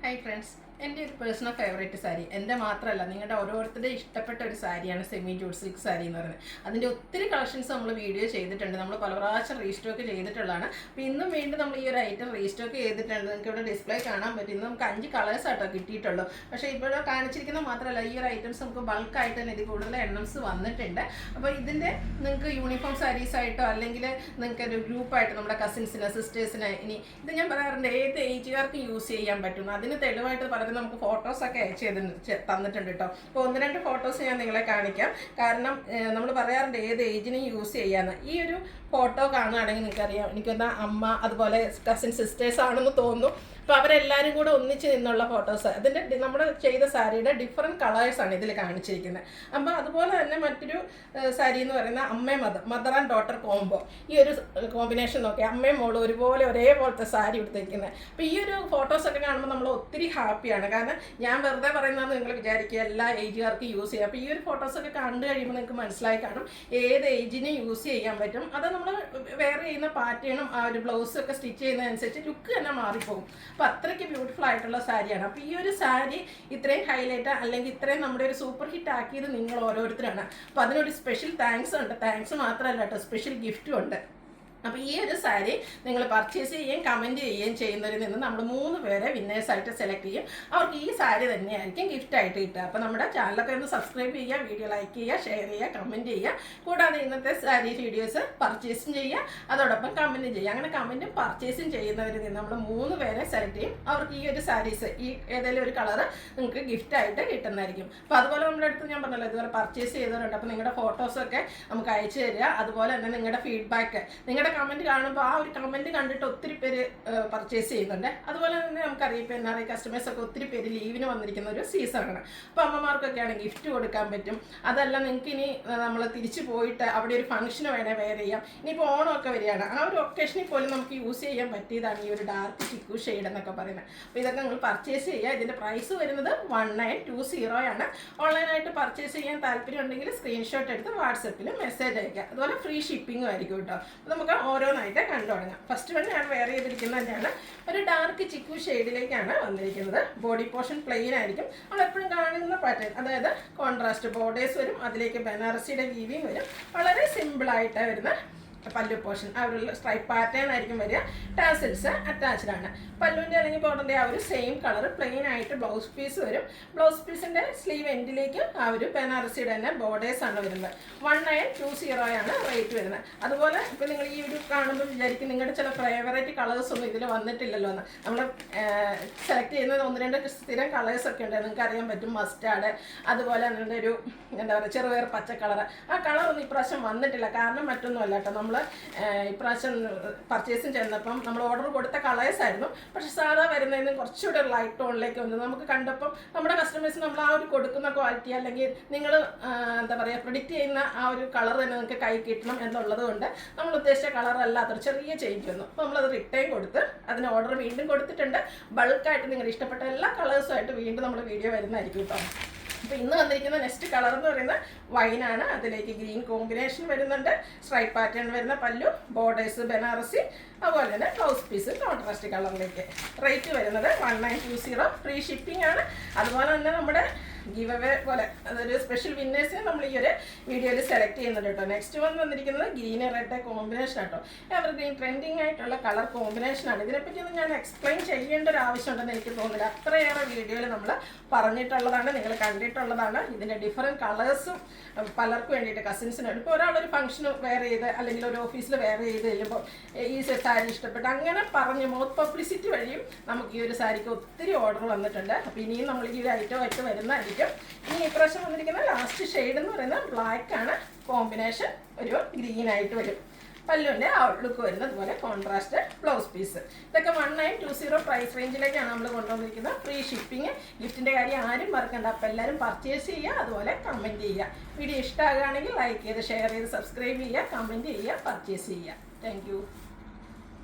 Hi friends, എൻ്റെ ഒരു personal favourite sari എൻ്റെ മാത്രമല്ല നിങ്ങളുടെ ഓരോരുത്തരുടെ ഇഷ്ടപ്പെട്ട ഒരു സാരിയാണ് സെമി ജൂട്ട് സിൽക്ക് സാരി എന്ന് പറയുന്നത്. അതിൻ്റെ ഒത്തിരി കളക്ഷൻസ് നമ്മൾ വീഡിയോ ചെയ്തിട്ടുണ്ട്, നമ്മൾ പല പ്രാവശ്യം റീസ്റ്റോക്ക് ചെയ്തിട്ടുള്ളതാണ്. അപ്പോൾ ഇന്നും വീണ്ടും നമ്മൾ ഈ ഒരു ഐറ്റം റീസ്റ്റോക്ക് ചെയ്തിട്ടുണ്ട്. നിങ്ങൾക്ക് ഇവിടെ ഡിസ്പ്ലേ കാണാൻ പറ്റും. ഇന്ന് നമുക്ക് 5 കളേഴ്സ് ആട്ടോ കിട്ടിയിട്ടുള്ളൂ. പക്ഷേ ഇപ്പോൾ കാണിച്ചിരിക്കുന്ന മാത്രമല്ല, ഈ ഒരു ഐറ്റംസ് നമുക്ക് ബൾക്കായിട്ട് തന്നെ ഇത് കൂടുതൽ എണ്ണംസ് വന്നിട്ടുണ്ട്. അപ്പോൾ ഇതിൻ്റെ നിങ്ങൾക്ക് യൂണിഫോം സാരീസ് ആയിട്ടോ അല്ലെങ്കിൽ നിങ്ങൾക്ക് ഒരു ഗ്രൂപ്പായിട്ട് നമ്മുടെ കസിൻസിന് സിസ്റ്റേഴ്സിന് ഇനി ഇത് ഞാൻ പറയാറുണ്ട് ഏത് ഏജുകാർക്ക് യൂസ് ചെയ്യാൻ പറ്റും. അതിന് തെളിവായിട്ട് പറയുന്നത് നമുക്ക് ഫോട്ടോസൊക്കെ അയച്ചു തന്നിട്ടുണ്ട് കേട്ടോ. അപ്പോൾ 1-2 ഫോട്ടോസ് ഞാൻ നിങ്ങളെ കാണിക്കാം. കാരണം നമ്മൾ പറയാറുണ്ട് ഏത് ഏജിനും യൂസ് ചെയ്യാന്ന്. ഈ ഒരു ഫോട്ടോ കാണുകയാണെങ്കിൽ നിങ്ങൾക്കറിയാം, എനിക്കൊന്ന് അമ്മ അതുപോലെ കസിൻ സിസ്റ്റേഴ്സ് ആണെന്ന് തോന്നുന്നു. അപ്പോൾ അവരെല്ലാവരും കൂടെ ഒന്നിച്ച് നിന്നുള്ള ഫോട്ടോസ്. അതിൻ്റെ നമ്മൾ ചെയ്ത സാരിയുടെ ഡിഫറെൻറ്റ് കളേഴ്സാണ് ഇതിൽ കാണിച്ചിരിക്കുന്നത്. അപ്പോൾ അതുപോലെ തന്നെ മറ്റൊരു സാരി എന്ന് പറയുന്നത് അമ്മയും മദർ ആൻഡ് ഡോട്ടർ കോംബോ. ഈ ഒരു കോമ്പിനേഷൻ നോക്കി അമ്മയും മോളും ഒരുപോലെ ഒരേപോലത്തെ സാരി എടുത്തിരിക്കുന്നത്. അപ്പോൾ ഈ ഒരു ഫോട്ടോസൊക്കെ കാണുമ്പോൾ നമ്മൾ ഒത്തിരി ഹാപ്പിയാണ്. കാരണം ഞാൻ വെറുതെ പറയുന്നതെന്ന് നിങ്ങൾ വിചാരിക്കുക എല്ലാ ഏജുകാർക്കും യൂസ് ചെയ്യാം. അപ്പോൾ ഈ ഒരു ഫോട്ടോസൊക്കെ കണ്ടു കഴിയുമ്പോൾ നിങ്ങൾക്ക് മനസ്സിലായി കാണും ഏത് ഏജിനും യൂസ് ചെയ്യാൻ പറ്റും. അത് നമ്മൾ വെയർ ചെയ്യുന്ന പാറ്റേണും ആ ഒരു ബ്ലൗസൊക്കെ സ്റ്റിച്ച് ചെയ്യുന്നതനുസരിച്ച് ലുക്ക് തന്നെ മാറിപ്പോകും. അപ്പോൾ അത്രയ്ക്ക് ബ്യൂട്ടിഫുൾ ആയിട്ടുള്ള സാരിയാണ്. അപ്പോൾ ഈ ഒരു സാരി ഇത്രയും ഹൈലൈറ്റ് അല്ലെങ്കിൽ ഇത്രയും നമ്മുടെ ഒരു സൂപ്പർ ഹിറ്റ് ആക്കിയത് നിങ്ങൾ ഓരോരുത്തരാണ്. അപ്പോൾ അതിനൊരു സ്പെഷ്യൽ താങ്ക്സ് ഉണ്ട്. താങ്ക്സ് മാത്രമല്ല കേട്ടോ, സ്പെഷ്യൽ ഗിഫ്റ്റും ഉണ്ട്. അപ്പോൾ ഈ ഒരു സാരി നിങ്ങൾ പർച്ചേസ് ചെയ്യുകയും കമൻറ്റ് ചെയ്യുകയും ചെയ്യുന്നവരിൽ നിന്ന് നമ്മൾ 3 പേരെ വിന്നേഴ്സായിട്ട് സെലക്ട് ചെയ്യും. അവർക്ക് ഈ സാരി തന്നെയായിരിക്കും ഗിഫ്റ്റായിട്ട് കിട്ടുക. അപ്പോൾ നമ്മുടെ ചാനലൊക്കെ ഒന്ന് സബ്സ്ക്രൈബ് ചെയ്യുക, വീഡിയോ ലൈക്ക് ചെയ്യുക, ഷെയർ ചെയ്യുക, കമൻറ്റ് ചെയ്യുക. കൂടാതെ ഇന്നത്തെ സാരി വീഡിയോസ് പർച്ചേസും ചെയ്യുക, അതോടൊപ്പം കമൻറ്റും ചെയ്യുക. അങ്ങനെ കമൻറ്റും പർച്ചേസും ചെയ്യുന്നവരിൽ നിന്ന് നമ്മൾ 3 പേരെ സെലക്ട് ചെയ്യും. അവർക്ക് ഈ ഒരു സാരീസ് ഈ ഏതെങ്കിലും ഒരു കളറ് നിങ്ങൾക്ക് ഗിഫ്റ്റായിട്ട് കിട്ടുന്നതായിരിക്കും. അപ്പോൾ അതുപോലെ നമ്മുടെ അടുത്ത് ഞാൻ പറഞ്ഞല്ലോ ഇതുപോലെ പർച്ചേസ് ചെയ്തവരുണ്ട്. അപ്പോൾ നിങ്ങളുടെ ഫോട്ടോസൊക്കെ നമുക്ക് അയച്ചു തരിക. അതുപോലെ തന്നെ നിങ്ങളുടെ ഫീഡ്ബാക്ക്, നിങ്ങളുടെ കമൻറ്റ് കാണുമ്പോൾ ആ ഒരു കമൻറ്റ് കണ്ടിട്ട് ഒത്തിരി പേര് പർച്ചേസ് ചെയ്യുന്നുണ്ട്. അതുപോലെ തന്നെ നമുക്കറിയാം ഇപ്പോൾ NRI കസ്റ്റമേഴ്സൊക്കെ ഒത്തിരി പേര് ലീവിന് വന്നിരിക്കുന്ന ഒരു സീസണാണ്. അപ്പോൾ അമ്മമാർക്കൊക്കെയാണ് ഗിഫ്റ്റ് കൊടുക്കാൻ പറ്റും. അതല്ല നിങ്ങൾക്ക് ഇനി നമ്മൾ തിരിച്ചു പോയിട്ട് അവിടെ ഒരു ഫംഗ്ഷന് വേണേൽ വെയർ ചെയ്യാം. ഇനിയിപ്പോൾ ഓണമൊക്കെ വരികയാണ്, ആ ഒരു ഒക്കേഷനിൽ പോലും നമുക്ക് യൂസ് ചെയ്യാൻ പറ്റിയതാണ് ഈ ഒരു ഡാർക്ക് ചിക്കു ഷെയ്ഡ് എന്നൊക്കെ പറയുന്നത്. അപ്പോൾ ഇതൊക്കെ നിങ്ങൾ പർച്ചേസ് ചെയ്യുക. ഇതിൻ്റെ പ്രൈസ് വരുന്നത് 1920 ആണ്. ഓൺലൈനായിട്ട് പർച്ചേസ് ചെയ്യാൻ താല്പര്യം ഉണ്ടെങ്കിൽ സ്ക്രീൻഷോട്ട് എടുത്ത് വാട്സപ്പിൽ മെസ്സേജ് അയക്കുക. അതുപോലെ ഫ്രീ ഷിപ്പിങ്ങും ആയിരിക്കും കേട്ടോ. നമുക്ക് ഓരോന്നായിട്ട് കണ്ടു തുടങ്ങാം. ഫസ്റ്റ് വൺ ഞാൻ വെയർ ചെയ്തിരിക്കുന്നത് തന്നെയാണ് ഒരു ഡാർക്ക് ചിക്കു ഷെയ്ഡിലേക്കാണ് വന്നിരിക്കുന്നത്. ബോഡി പോർഷൻ പ്ലെയിൻ ആയിരിക്കും. നമ്മളെപ്പോഴും കാണുന്ന പാറ്റേൺ, അതായത് കോൺട്രാസ്റ്റ് ബോർഡേഴ്സ് വരും, അതിലേക്ക് ബനാറസിയുടെ വീവിങ് വരും. വളരെ സിമ്പിളായിട്ട് വരുന്ന പല്ലു പോർഷൻ ആ ഒരു സ്ട്രൈപ്പ് പാറ്റേൺ ആയിരിക്കും വരിക. ടാസിൽസ് അറ്റാച്ച്ഡ് ആണ്. പല്ലുവിൻ്റെ അല്ലെങ്കിൽ ബോർഡറിൻ്റെ ആ ഒരു സെയിം കളർ പ്ലെയിൻ ആയിട്ട് ബ്ലൗസ് പീസ് വരും. ബ്ലൗസ് പീസിൻ്റെ സ്ലീവ് എൻഡിലേക്ക് ആ ഒരു ബനാറസിയുടെ തന്നെ ബോർഡേഴ്സ് ആണ് വരുന്നത്. 1920 ആണ് റേറ്റ് വരുന്നത്. അതുപോലെ ഇപ്പോൾ നിങ്ങൾ ഈ ഒരു കാണുമ്പോൾ വിചാരിക്കും നിങ്ങളുടെ ചില ഫേവറേറ്റ് കളേഴ്സ് ഒന്നും ഇതിൽ വന്നിട്ടില്ലല്ലോ എന്ന്. നമ്മൾ സെലക്ട് ചെയ്യുന്നത് 1-2 സ്ഥിരം കളേഴ്സൊക്കെ ഉണ്ട്. നിങ്ങൾക്ക് അറിയാൻ പറ്റും മസ്റ്റാർഡ്, അതുപോലെ തന്നെ ഒരു എന്താ പറയുക ചെറുപയർ പച്ച കളർ. ആ കളറൊന്നും ഇപ്രാവശ്യം വന്നിട്ടില്ല. കാരണം മറ്റൊന്നുമല്ല കേട്ടോ, നമ്മൾ ഇപ്രാവശ്യം പർച്ചേസിങ് ചെന്നപ്പം നമ്മൾ ഓർഡർ കൊടുത്ത കളേഴ്സ് ആയിരുന്നു. പക്ഷെ സാധാ വരുന്നതിന് കുറച്ചുകൂടെ ലൈറ്റ് ടോണിലേക്ക് വന്നു. നമുക്ക് കണ്ടപ്പം നമ്മുടെ കസ്റ്റമേഴ്സ് നമ്മൾ ആ ഒരു കൊടുക്കുന്ന ക്വാളിറ്റി അല്ലെങ്കിൽ നിങ്ങൾ എന്താ പറയുക പ്രിഡിക്റ്റ് ചെയ്യുന്ന ആ ഒരു കളർ തന്നെ നിങ്ങൾക്ക് കൈ കിട്ടണം എന്നുള്ളത് കൊണ്ട് നമ്മൾ ഉദ്ദേശിച്ച കളർ അല്ലാത്തൊരു ചെറിയ ചേഞ്ച് വന്നു. അപ്പോൾ നമ്മളത് റിട്ടേൺ കൊടുത്ത് അതിന് ഓർഡർ വീണ്ടും കൊടുത്തിട്ടുണ്ട്. ബൾക്കായിട്ട് നിങ്ങളുടെ ഇഷ്ടപ്പെട്ട എല്ലാ കളേഴ്സുമായിട്ട് വീണ്ടും നമ്മൾ വീഡിയോ വരുന്നതായിരിക്കും കേട്ടോ. അപ്പോൾ ഇന്ന് വന്നിരിക്കുന്ന നെക്സ്റ്റ് കളർ എന്ന് പറയുന്നത് വൈനാണ്. അതിലേക്ക് ഗ്രീൻ കോമ്പിനേഷൻ വരുന്നുണ്ട്. സ്ട്രൈപ്പ് പാറ്റേൺ വരുന്ന പല്ലു, ബോർഡേഴ്സ് ബനാറസി, അതുപോലെ തന്നെ ബ്ലൗസ് പീസ് കോൺട്രാസ്റ്റ് കളറിലേക്ക്. റേറ്റ് വരുന്നത് 1920. ഫ്രീ ഷിപ്പിംഗ് ആണ്. അതുപോലെ തന്നെ നമ്മുടെ ഗിവ് അവേ പോലെ അതൊരു സ്പെഷ്യൽ വിന്നേഴ്സിനെ നമ്മൾ ഈ ഒരു വീഡിയോയിൽ സെലക്ട് ചെയ്യുന്നുണ്ട് കേട്ടോ. നെക്സ്റ്റ് വന്നിരിക്കുന്നത് ഗ്രീൻ റെഡ് കോമ്പിനേഷൻ ആട്ടോ. എവർ ഗ്രീൻ ട്രെൻഡിങ് ആയിട്ടുള്ള കളർ കോമ്പിനേഷനാണ്. ഇതിനെപ്പറ്റിയൊന്നും ഞാൻ എക്സ്പ്ലെയിൻ ചെയ്യേണ്ട ഒരു ആവശ്യമുണ്ടെന്ന് എനിക്ക് തോന്നുന്നില്ല. അത്രയേറെ വീഡിയോയിൽ നമ്മൾ പറഞ്ഞിട്ടുള്ളതാണ്, നിങ്ങൾ കണ്ടിട്ടുള്ളതാണ്. ഇതിൻ്റെ ഡിഫറെൻറ്റ് കളേഴ്സും പലർക്കും വേണ്ടിയിട്ട് കസിൻസിന് ഇപ്പോൾ ഒരാളൊരു ഫംഗ്ഷന് വെയർ ചെയ്ത് അല്ലെങ്കിൽ ഒരു ഓഫീസിൽ വെയർ ചെയ്ത് കഴിയുമ്പോൾ ഈ സാരി ഇഷ്ടപ്പെട്ട് അങ്ങനെ പറഞ്ഞ് മൗത്ത് പബ്ലിസിറ്റി വഴിയും നമുക്ക് ഈ ഒരു സാരിക്ക് ഒത്തിരി ഓർഡർ വന്നിട്ടുണ്ട്. അപ്പോൾ ഇനിയും നമ്മൾ ഈ ഒരു ഐറ്റമായിട്ട് വരുന്നതായിരിക്കും. ഇനി ഇപ്രാവശ്യം വന്നിരിക്കുന്ന ലാസ്റ്റ് ഷെയ്ഡ് എന്ന് പറയുന്നത് ബ്ലാക്ക് ആണ്. കോമ്പിനേഷൻ ഒരു ഗ്രീൻ ആയിട്ട് വരും. പല്ലുവിൻ്റെ ഔട്ട്ലുക്ക് വരുന്നത് അതുപോലെ കോൺട്രാസ്റ്റ് ബ്ലൗസ് പീസ്. ഇതൊക്കെ 1920 പ്രൈസ് റേഞ്ചിലേക്കാണ് നമ്മൾ കൊണ്ടുവന്നിരിക്കുന്നത്. Free shipping. ഗിഫ്റ്റിൻ്റെ കാര്യം ആരും മറക്കണ്ട. അപ്പോൾ എല്ലാവരും പർച്ചേസ് ചെയ്യുക, അതുപോലെ കമൻറ്റ് ചെയ്യുക. വീഡിയോ ഇഷ്ടമാകുകയാണെങ്കിൽ ലൈക്ക് ചെയ്ത് ഷെയർ ചെയ്ത് സബ്സ്ക്രൈബ് ചെയ്യുക, കമൻറ്റ് ചെയ്യുക, പർച്ചേസ് ചെയ്യുക. താങ്ക്